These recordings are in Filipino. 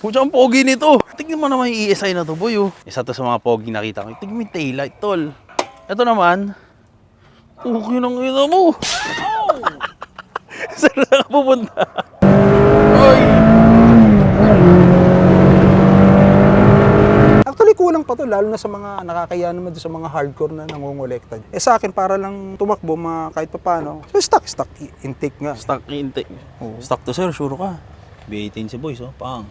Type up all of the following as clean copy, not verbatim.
Pucha, ang pogi nito. Tignan mo naman yung ESI na to, boy. Oh. Isa to sa mga pogi nakita ko. Tignan mo yung taillight, tol. Ito naman. Okay nang ina mo. Saan na ka pupunta? Oy! Actually, kulang pa to, lalo na sa mga nakakaya naman doon sa mga hardcore na nangongolekta. Sa akin, para lang tumakbo, kahit pa paano. So, stock intake nga. Stock intake. Oo. Stock to, sir. Sure ka. B18 si boys, oh. Pang.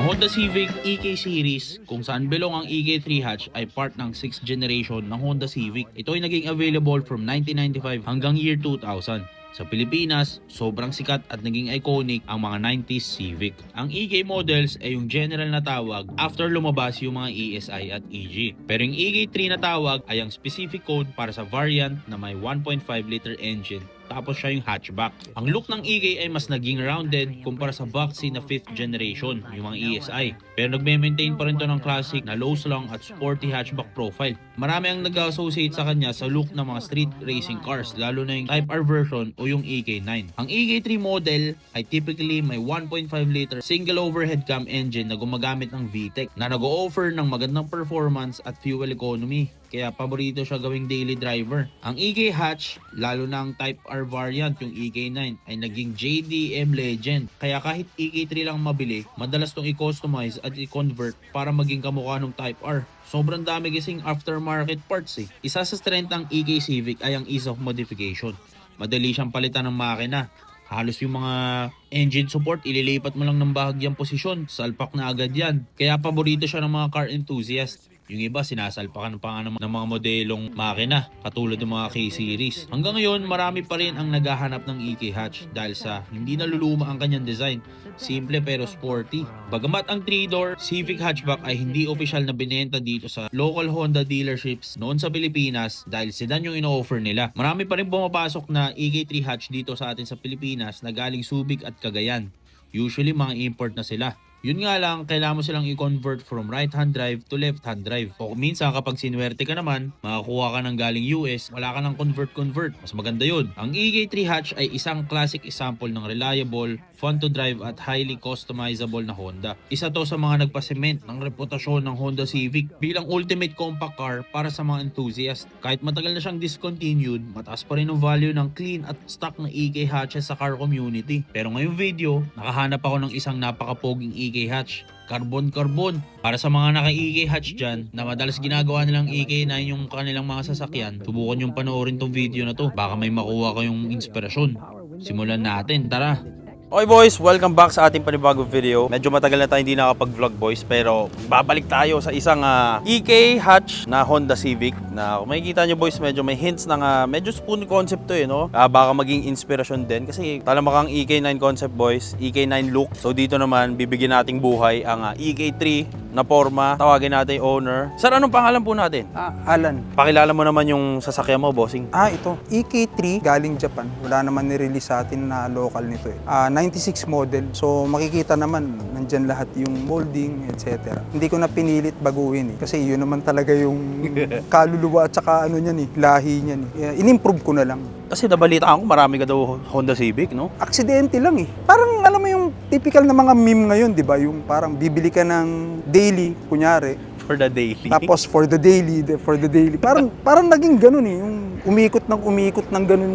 Honda Civic EK Series, kung saan belong ang EK3 hatch, ay part ng 6th generation ng Honda Civic. Ito ay naging available from 1995 hanggang year 2000. Sa Pilipinas, sobrang sikat at naging iconic ang mga 90s Civic. Ang EK models ay yung general na tawag after lumabas yung mga ESI at EG. Pero yung EK3 na tawag ay ang specific code para sa variant na may 1.5 liter engine, tapos siya yung hatchback. Ang look ng EK ay mas naging rounded kumpara sa boxy na 5th generation, yung mga ESI. Pero nagme-maintain pa rin to ng classic na low slung at sporty hatchback profile. Marami ang nag-associate sa kanya sa look ng mga street racing cars, lalo na yung Type R version o yung EK9. Ang EK3 model ay typically may 1.5 liter single overhead cam engine na gumagamit ng VTEC na nag-o-offer ng magandang performance at fuel economy. Kaya paborito siya gawing daily driver. Ang EK hatch, lalo na ang Type R variant, yung EK9, ay naging JDM legend. Kaya kahit EK3 lang mabili, madalas tong i-customize at i-convert para maging kamukha ng Type R. Sobrang dami kasing aftermarket parts eh. Isa sa strength ng EK Civic ay ang ease of modification. Madali siyang palitan ng makina. Halos yung mga engine support, ililipat mo lang ng bahagyang posisyon, salpak na agad yan. Kaya paborito siya ng mga car enthusiast. Yung iba, sinasalpakan pa nga ng mga modelong makina, katulad ng mga K-Series. Hanggang ngayon, marami pa rin ang naghahanap ng EK hatch dahil sa hindi naluluma ang kanyang design. Simple pero sporty. Bagamat ang 3-door Civic hatchback ay hindi opisyal na binenta dito sa local Honda dealerships noon sa Pilipinas dahil sedan yung ino-offer nila. Marami pa rin pumapasok na EK3 hatch dito sa atin sa Pilipinas na galing Subic at Cagayan. Usually mga import na sila. Yun nga lang, kailangan mo silang i-convert from right-hand drive to left-hand drive. O minsan kapag sinuwerte ka naman, makakuha ka ng galing US, wala ka ng convert. Mas maganda yun. Ang EK3 hatch ay isang classic example ng reliable, fun to drive at highly customizable na Honda. Isa to sa mga nagpasement ng reputasyon ng Honda Civic bilang ultimate compact car para sa mga enthusiast. Kahit matagal na siyang discontinued, mataas pa rin ang value ng clean at stock na EK hatches sa car community. Pero ngayong video, nakahanap ako ng isang napakapoging EK hatch. Carbon. Para sa mga naka-EK hatch dyan na madalas ginagawa nilang EK9 yung kanilang mga sasakyan, subukan yung panoorin tong video na to. Baka may makuha kayong inspirasyon. Simulan natin, tara! Okay boys, welcome back sa ating panibagong video. Medyo matagal na tayo hindi nakapag-vlog boys, pero babalik tayo sa isang EK hatch na Honda Civic na kung makikita nyo boys, medyo may hints ng medyo spoon concept to no? Baka maging inspirasyon din kasi talamakang EK9 concept boys, EK9 look. So dito naman, bibigyan nating buhay ang EK3 na forma. Tawagin natin yung owner. Sir, anong pangalan po natin? Alan. Pakilala mo naman yung sasakyan mo, bossing. Ito. EK3, galing Japan. Wala naman nirelease sa atin na local nito eh. 96 model. So makikita naman, nandyan lahat yung molding, etc. Hindi ko na pinilit baguhin eh. Kasi yun naman talaga yung kaluluwa at saka ano niyan eh, lahi niyan eh. In-improve ko na lang. Kasi nabalitaan ko, marami ka daw Honda Civic, no? Aksidente lang eh. Parang alam mo yung typical na mga meme ngayon, di ba? Yung parang bibili ka ng daily, kunyari. For the daily. Tapos for the daily. Parang naging ganun eh. Yung umikot ng ganun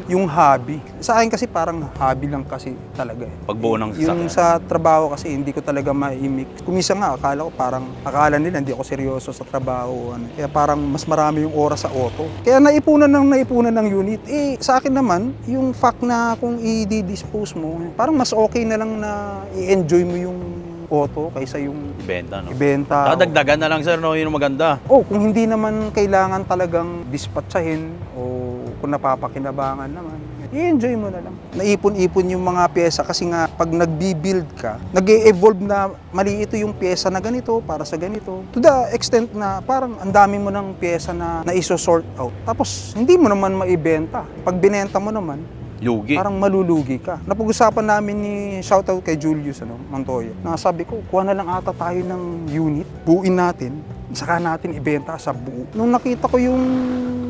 yung hobby. Sa akin kasi parang hobby lang kasi talaga eh. Pagbuo ng sasakyan. Yung sa trabaho kasi hindi ko talaga ma-mix. Kumisa nga, akala nila hindi ako seryoso sa trabaho. Kaya parang mas marami yung oras sa auto. Kaya naipunan ng unit. Sa akin naman, yung fact na kung i-dispose mo, parang mas okay na lang na i-enjoy mo yung auto kaysa yung ibenta, no? Ibenta. Dagdagan na lang, sir, no? Yun ang maganda. Kung hindi naman kailangan talagang dispatchahin o kung napapakinabangan naman, i-enjoy mo na lang. Naipon-ipon yung mga pyesa kasi nga pag nagbi-build ka, nag-e-evolve na mali ito yung pyesa na ganito para sa ganito. To the extent na parang ang dami mo ng pyesa na iso-sort out. Tapos hindi mo naman maibenta. Pag binenta mo naman, Lugi. Parang malulugi ka. Napag-usapan namin ni shoutout kay Julius Montoya. Na sabi ko, kuha na lang ata tayo ng unit, buuin natin, saka natin ibenta sa buo. Nung nakita ko yung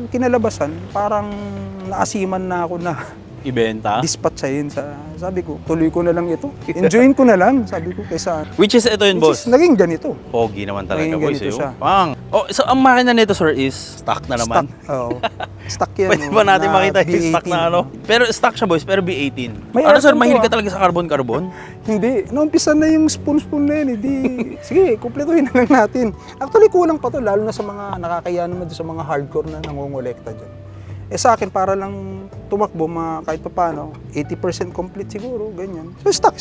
kinalabasan, parang naasiman na ako na Ibenta. dispatchayin sabi ko, tuloy ko na lang ito. Enjoyin ko na lang, sabi ko, kaysa Which is ito yun, boss. naging ganito. Pogi naman talaga, Naging boys. ganito siya. Pang. Oh, so ang makina nito, sir, is stock na naman. Stock. Oo. Stock yan. Pwede ba natin na makita yung stock B18, na ano? Pero stock siya, boys, pero B18. May Ano, sir, aircon mahilig to, ka talaga sa carbon-carbon? Hindi. Naumpisa na yung spoon na yun. Hindi. Sige, kumpletuhin na lang natin. Actually, kulang pa to, lalo na sa mga nakakaya naman doon sa mga hardcore na nangongolekta dyan. Sa akin, para lang tumakbo, kahit pa paano, 80% complete siguro, ganyan. So, stock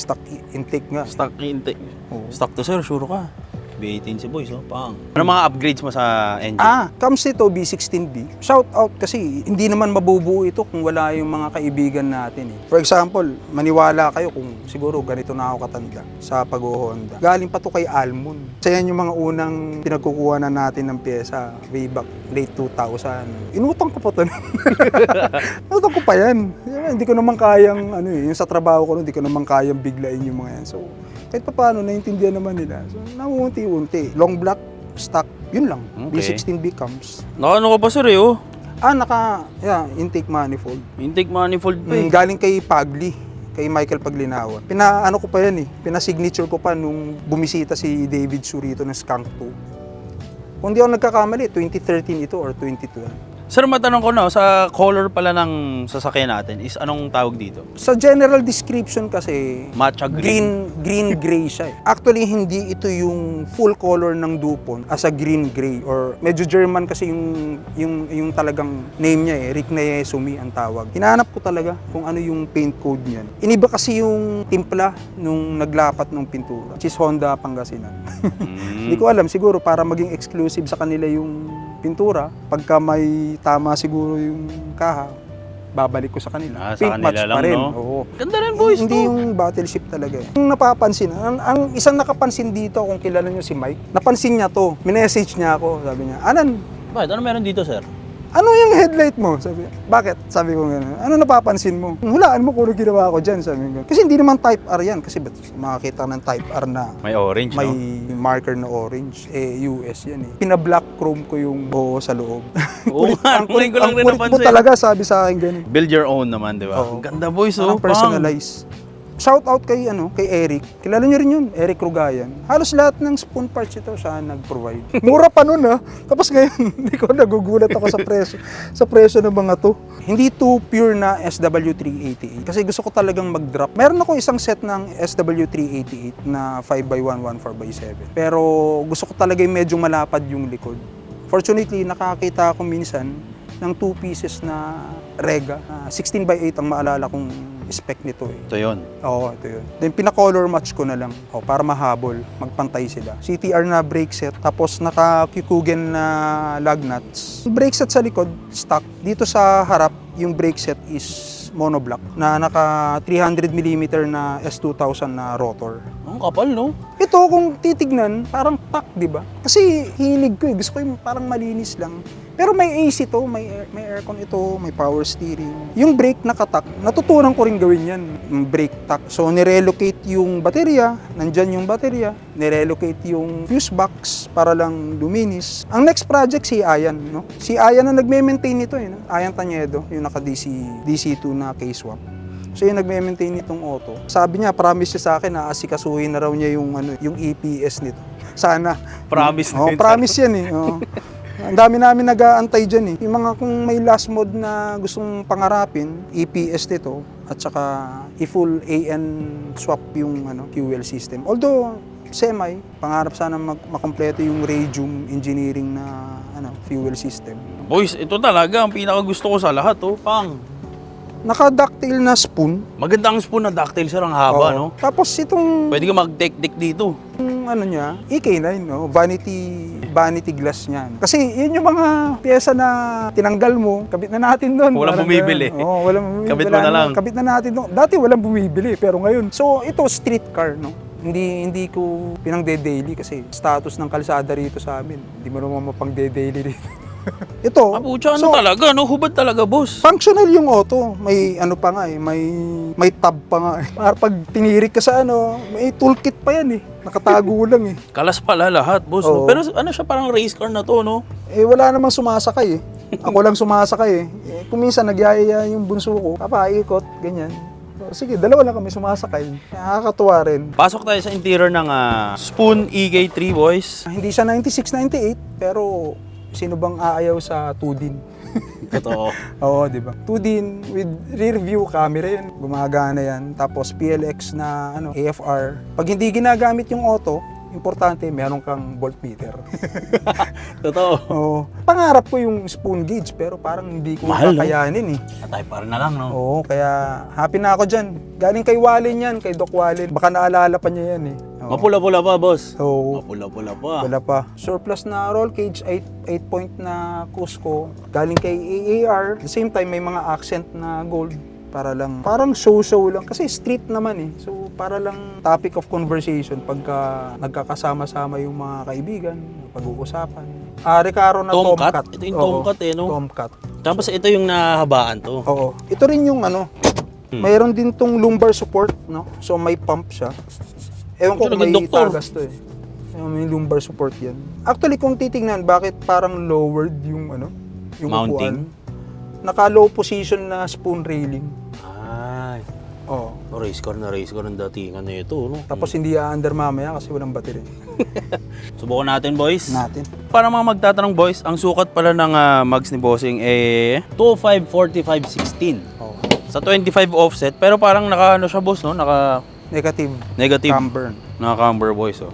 intake nga. Stock intake. Oo. Stock to, sir, sure ka. B18 si boys, no? Pang. Ano mga upgrades mo sa engine? Comes nito, B16B. Shout out kasi hindi naman mabubuo ito kung wala yung mga kaibigan natin. For example, maniwala kayo kung siguro ganito na ako katanda sa pag-Honda. Galing pa to kay Almon. Kasi yan yung mga unang pinagkukuha na natin ng pyesa way back late 2000. Inutang ko pa to. Inutang ko pa yan. Hindi ko naman kayang, yung sa trabaho ko, hindi ko naman kayang biglain yung mga yan. So, kahit pa paano, naintindihan naman nila. So, naunti-unti. Long block, stock, yun lang. Okay. B16B comes. Ano ka pa, sir, oh? Intake manifold. Intake manifold pa, eh. Galing kay Pagli, kay Michael Paglinawan. Pinaano ko pa yan pinasignature ko pa nung bumisita si David Surito ng Skunk 2. Kung di ako nagkakamali, 2013 ito or 2012. Sir, matanong ko na, sa color pala ng sasakyan natin is anong tawag dito? Sa general description kasi, Matcha green. green-gray siya. Actually, hindi ito yung full color ng Dupont as a green-gray or medyo German kasi yung talagang name niya Rick Nayesumi ang tawag. Hinahanap ko talaga kung ano yung paint code niyan. Iniba kasi yung timpla nung naglapat ng pintura, which is Honda Pangasinan. Hindi ko alam, siguro para maging exclusive sa kanila yung pintura, pagka may tama siguro yung kaha, babalik ko sa kanila. Sa Paint kanila match lang, pa rin. no? Oo. Ganda rin, boys, Hindi to. yung battleship talaga. Yung napapansin, ang isang nakapansin dito, kung kilala nyo si Mike, napansin niya to, minessage niya ako, sabi niya, Anan, Bakit? Ano meron dito, sir? ano yung headlight mo? Sabi niya, bakit? Sabi ko gano'n. Ano napapansin mo? Hulaan mo kung ano ginawa ko dyan, sabi ko. Kasi hindi naman type R yan, kasi ba't makakita ng type R na May orange, may no? marker na orange, US yan Pina-black chrome ko yung buo sa loob. Oo nga, ngayon ko lang rin Ang kulit mo napansin. talaga, sabi sa akin ganun. Build your own naman, di ba? Oo. Ang ganda, boys, Parang personalize. Shout out kay Eric. Kilala niyo rin yun, Eric Rugayan. Halos lahat ng spoon parts ito siya nag-provide. Mura pa nun Tapos ngayon, hindi ko nagugulat ako sa presyo ng mga to. Hindi to pure na SW388 kasi gusto ko talagang mag-drop. Meron ako isang set ng SW388 na 5x1, 1/4x7. Pero gusto ko talaga yung medyo malapad yung likod. Fortunately, nakakita ako minsan ng 2 pieces na Rega. 16x8 ang maalala kong spec nito Ito yun. Oo, ito yun. Then pina-color match ko na lang para mahabol, magpantay sila. CTR na brake set, tapos naka-Kikugen na lug nuts. Yung brake set sa likod, stock. Dito sa harap, yung brake set is monoblock na naka 300mm na S2000 na rotor. Ang kapal, no? Ito, kung titignan, parang pack, di ba? Kasi hilig ko Gusto ko yung parang malinis lang. Pero may AC to, may aircon ito, may power steering. Yung brake nakatak, natutunan ko rin gawin yan, yung brake tack. So, nirelocate yung baterya, nandyan yung baterya, nirelocate yung fuse box para lang luminis. Ang next project, si Ayan, no? Si Ayan na nagme-maintain nito, no? Ayan Tanyedo, yung naka-DC2 na K-swap. So, yung nagme-maintain nitong auto. Sabi niya, promise siya sa akin na asikasuhin na raw niya yung EPS nito. Sana. Promise na yun. Promise yan Ang dami namin nag-aantay dyan Yung mga kung may last mode na gustong pangarapin, EPS nito, at saka i-full AN swap yung fuel system. Although, semi, pangarap sana makompleto yung Radium engineering na fuel system. Boys, ito talaga ang pinakagusto ko sa lahat, oh. Pang. Naka-ducktail na spoon. Maganda ang spoon na ducktail, sir. Ang haba, Oo. no? Tapos itong Pwede ka mag-tek-tek dito. niya, EK9, vanity glass niyan. Kasi yun yung mga pyesa na tinanggal mo, kabit na natin doon. Walang bumibili. Oo, walang bumibili. Kabit mo na lang. Kabit na natin doon. Dati walang bumibili, pero ngayon. So, ito street car, no? Hindi ko pinang-de-daily kasi status ng kalsada rito sa amin. Hindi mo naman mapang-de-daily dito. Ito, Pucha, ano talaga, no? Hubad talaga, boss. functional yung auto. May ano pa nga eh, may tab pa nga eh. Para pag tinirik ka sa ano, may toolkit pa yan eh. Nakatago lang eh. Kalas pala lahat, boss. No? Oo. Pero ano siya, parang race car na to, no? Eh wala namang sumasakay eh. Ako lang sumasakay eh. Kung minsan nagyayaya yung bunso ko, papaikot, ganyan. So, sige, dalawa lang kami sumasakay. Nakakatuwa rin. Pasok tayo sa interior ng Spoon EK3, boys. Hindi siya 96-98, pero sino bang aayaw sa 2DIN? Totoo. Oo, di ba? 2DIN with rear view camera yan. Gumagana yan. Tapos PLX na AFR. Pag hindi ginagamit yung auto, importante, meron kang voltmeter. Totoo. Oo. Pangarap ko yung spoon gauge, pero parang hindi ko Mahal, no? kakayanin eh. Atay pa rin na lang, no? Oo, kaya happy na ako dyan. Galing kay Walin yan, kay Doc Walin. Baka naalala pa niya yan eh. Oo. Mapula-pula pa, boss. Oo. Mapula-pula pa. Wala pa. Surplus na roll cage, 8 point na Cusco. Galing kay AAR. At the same time, may mga accent na gold. Para lang, parang show-show lang. Kasi street naman eh. So, para lang topic of conversation pagka nagkakasama-sama yung mga kaibigan, pag-uusapan. Recaro na Tomcat? Tomcat. Ito yung Oo, Tomcat eh, no? Tomcat. Tapos ito yung nahabaan to. Oo. Ito rin yung mayroon din tong lumbar support, no? So, may pump siya. Ewan ko kung may Naging doktor. tagas to eh. May lumbar support yan. Actually, kung titingnan, bakit parang lowered yung yung Mounting? upuan? Naka-low position na spoon railing. Ay. Oo. Race car ng datingan na ito, no? Tapos hindi a-under mamaya kasi walang battery. Subukan natin, boys. Natin. Para mga magtatanong, boys, ang sukat pala ng mags ni Bossing eh 25-45-16. Oo. Sa 25 offset, pero parang naka siya, boss, no? Naka Negative. negative. Camber. Naka-camber, boys, oh.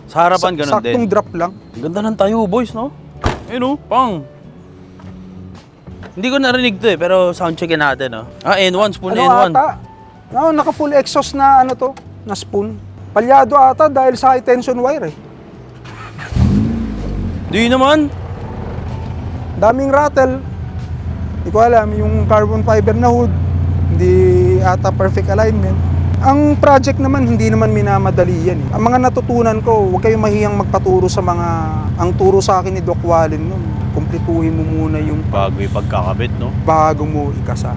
Sa harapan, ganun Saktong din. drop lang. Ganda ng tayo, boys, no? Ayun, oh, pang. Hindi ko narinig to eh, pero sound checkin natin, oh. N1, spoon N1. Ata? No, naka full exhaust na na spoon. Palyado ata dahil sa high tension wire eh. Di naman. Daming rattle. Hindi ko alam, yung carbon fiber na hood, hindi ata perfect alignment. Ang project naman, hindi naman minamadali yan. Ang mga natutunan ko, huwag kayong mahiyang magpaturo sa mga... Ang turo sa akin ni Doc Walin nun, kumpletuhin mo muna yung Bago yung pagkakabit, no? bago mo ikasa.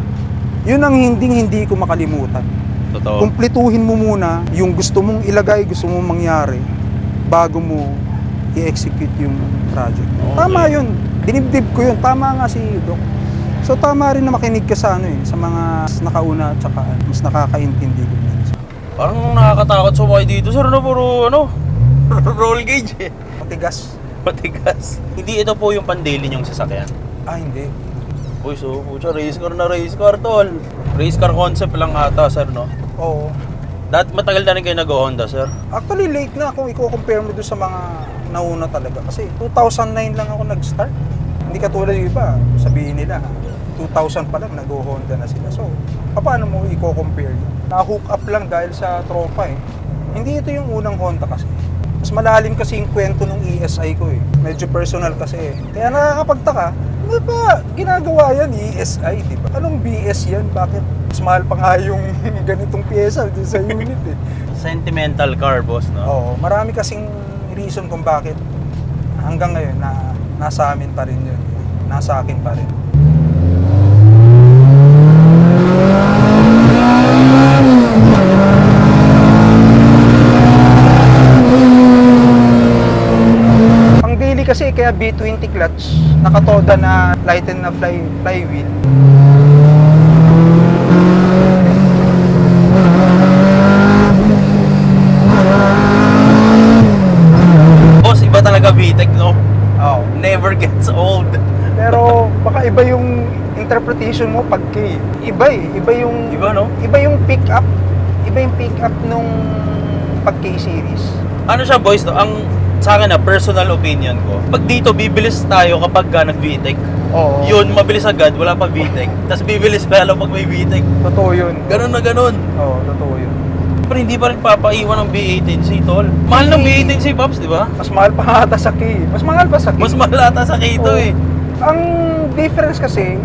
Yun ang hindi ko makalimutan. Totoo. Kumpletuhin mo muna yung gusto mong ilagay, gusto mong mangyari, bago mo i-execute yung project. Okay. Tama yun. Dinibdib ko yun. Tama nga si Doc. So tama rin na makinig ka sa sa mga nakauna at saka mas nakakaintindi ko minsan. Parang nakakatakot sumakay dito, sir, no? Puro, roll gauge, eh. Matigas. Matigas. Hindi ito po yung pan-daily niyong sasakyan. Hindi. Uy, so, pucha, race car, tol. Race car concept lang ata, sir, no? Oo. Matagal na rin kayo nag-Honda, sir? Actually, late na kung i-compare mo doon sa mga nauna talaga. Kasi 2009 lang ako nag-start. Hindi katulad yung iba. Sabihin nila, 2000 pa lang nag-Honda na sila. So, paano mo i-compare yun? Na-hook up lang dahil sa tropa eh. Hindi ito yung unang Honda kasi. Mas malalim kasi yung kwento ng ESI ko eh. Medyo personal kasi eh. Kaya nakakapagtaka, ano ba ginagawa yan ESI, di ba? Anong BS yan? Bakit? Mas mahal pa nga yung ganitong pyesa dun sa unit eh. Sentimental car, boss, no? Oo, marami kasing reason kung bakit hanggang ngayon nasa amin pa rin yun. Nasa akin pa rin. Pang daily kasi kaya B20 clutch, nakatoda na lighten na flywheel. Boss, iba talaga VTEC, no? Oo. Never gets old. Pero baka iba yung interpretation mo pag K. Iba eh. Iba, no? Iba yung pick-up. Iba yung pick-up nung pag K series. Ano siya, boys, no? Ang sa akin na personal opinion ko. Pag dito, bibilis tayo kapag nag-VTEC. Oo. Yun, mabilis agad, wala pa VTEC. Tapos bibilis pa lalo pag may VTEC. Totoo yun. Ganun na ganun. Oo, totoo yun. Pero hindi pa rin papaiwan ng B18C, tol. Mahal ng B18C, Pops, di ba? Mas mahal pa ata sa K. Mas mahal pa sa K. Mas mahal ata sa Kito, Oo. eh. Ang difference kasi,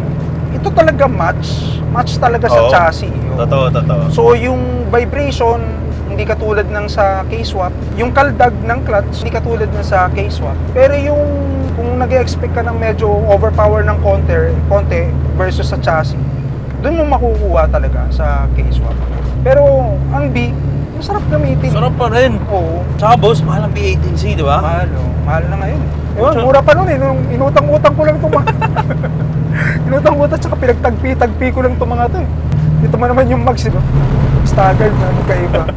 ito talaga match. Match talaga sa Oo. chassis. Oo. Totoo. So yung vibration, hindi katulad ng sa K-swap. Yung kaldag ng clutch, hindi katulad ng sa K-swap. Pero yung kung nag-expect ka ng medyo overpower ng konti versus sa chassis, doon mo makukuha talaga sa K-Swap. Pero ang B, masarap gamitin. Sarap pa rin. Oo. Tsaka boss, mahal ang B18C, di ba? Mahal, oh. Mahal na ngayon. Ewan, mura pa nun eh. Nung inutang-utang ko lang itong mga... inutang-utang, tsaka pinagtagpi-tagpi ko lang itong mga ito eh. Ito man naman yung mags, diba? Staggered na magkaiba.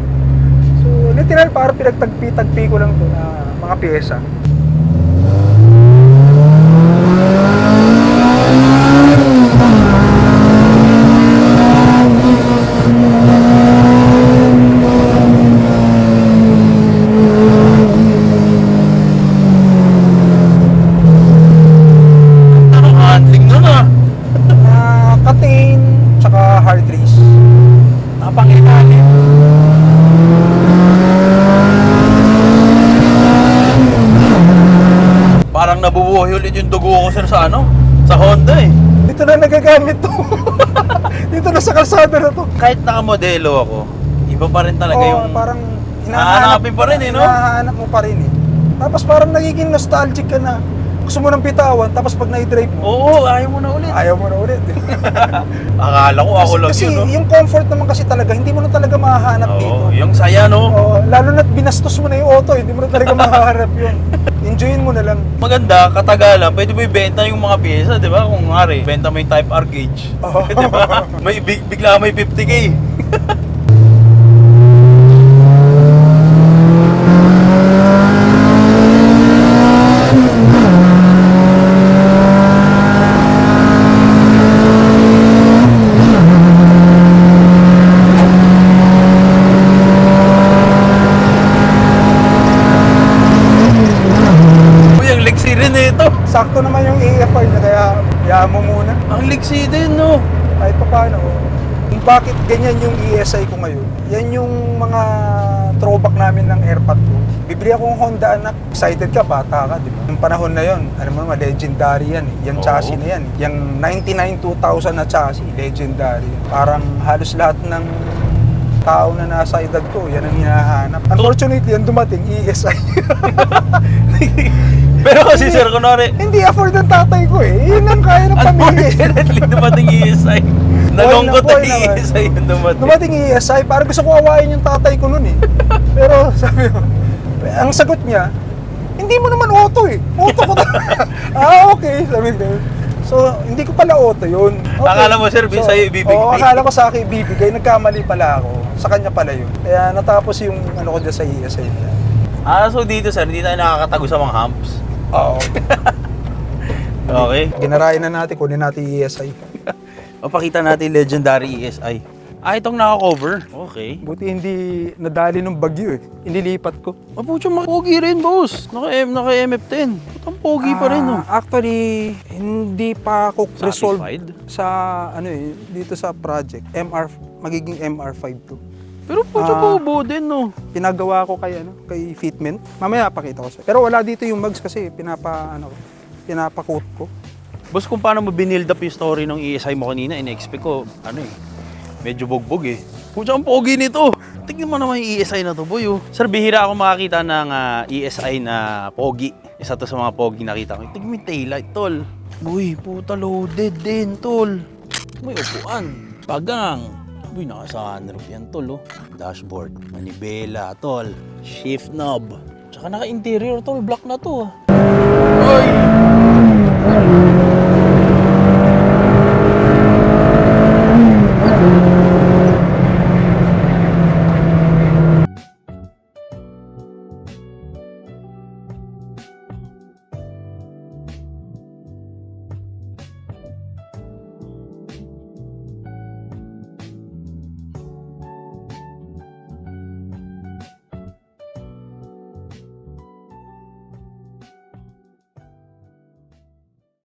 So, literal, parang pinagtagpi-tagpi ko lang ito na mga pyesa. Handling nun ah. Katain, tsaka hard race. Napangilalim. Parang nabubuhay ulit yung dugo ko sir sa ano? Sa Honda eh. Dito na nagagamit to. Dito na sa kalsada na to. Kahit nakamodelo ako, iba pa rin talaga yung... parang hahanapin pa rin eh, no? Hinahanap mo pa rin eh. Tapos parang nagiging nostalgic ka na. Gusto mo ng bitawan, tapos pag na-drive mo, Oo, ayaw mo na ulit. ayaw mo na ulit. Akala ko ako lang Kasi yun, no? yung comfort naman kasi talaga, hindi mo na talaga mahahanap dito. Oo, yung saya, no? Oo, lalo na't binastos mo na yung auto, hindi mo na talaga mahahanap yun. Enjoyin mo na lang. Maganda, katagalan, pwede mo ibenta yung mga pyesa, di ba? Kung nga benta mo yung Type R gauge. Oo. Di ba? Bigla may 50K. Uy, ang liksi rin eh ito. Sakto naman yung AFR na kaya hayaan mo muna. Ang liksi din, no? Kahit pa paano. Kung bakit ganyan yung ESI ko ngayon, yan yung mga throwback namin ng airpot ko. Bibili akong Honda anak, excited ka, bata ka, di ba? Yung panahon na yon, ano mo naman, legendary yan eh. Yung Oo. chassis na yan. Yung 99-2000 na chassis, legendary. Parang halos lahat ng tao na nasa edad ko, yan ang hinahanap. Unfortunately, yan dumating, ESI. Pero kasi sir, kunwari, Hindi afford ng tatay ko eh. Yun ang kaya ng pamilya. unfortunately, dumating ESI. Nalungkot Boy ang naman. ESI yung dumating. Dumating ESI, parang gusto ko awayin yung tatay ko nun eh. Pero sabi ko, ang sagot niya, hindi mo naman auto eh. Auto ko okay, sabi ko. So, hindi ko pala auto yun. Okay. Akala mo, sir, sa'yo ibibigay. Oo, akala ko sa akin ibibigay. Nagkamali pala ako. Sa kanya pala yun. Kaya natapos yung ano ko dyan sa ESI niya. So dito sir, hindi tayo nakakatago sa mga humps. Oo. Okay. Ginarayan na natin, kunin natin yung ESI. Papakita natin yung legendary ESI. Itong naka-cover. Okay. Buti hindi nadali ng bagyo eh. Inilipat ko. Mabuti pogi rin, boss. Naka-MF10. Ang pogi pa rin, no? Actually, hindi pa ako resolve Satisfied? sa ano eh, dito sa project. Magiging MR5 to. Pero bobo din, no? Pinagawa ko kay Fitment. Mamaya pakita ko sa'yo. Pero wala dito yung mugs kasi pinapa-coat ko. Boss, kung paano mo binild up yung story ng ESI mo kanina, in-expect ko, medyo bogbog eh. Pucha, ang pogi nito. Tignan mo naman yung ESI na to, boy. Oh. Sir, bihira ako makakita ng ESI na pogi. Isa to sa mga pogi nakita ko. Tignan mo yung taillight, tol. Boy, puta loaded din, tol. May upuan. Pagang. Boy, naka-sunroof yan, tol. Oh. Dashboard. Manibela, tol. Shift knob. Tsaka naka-interior, tol. Black na to.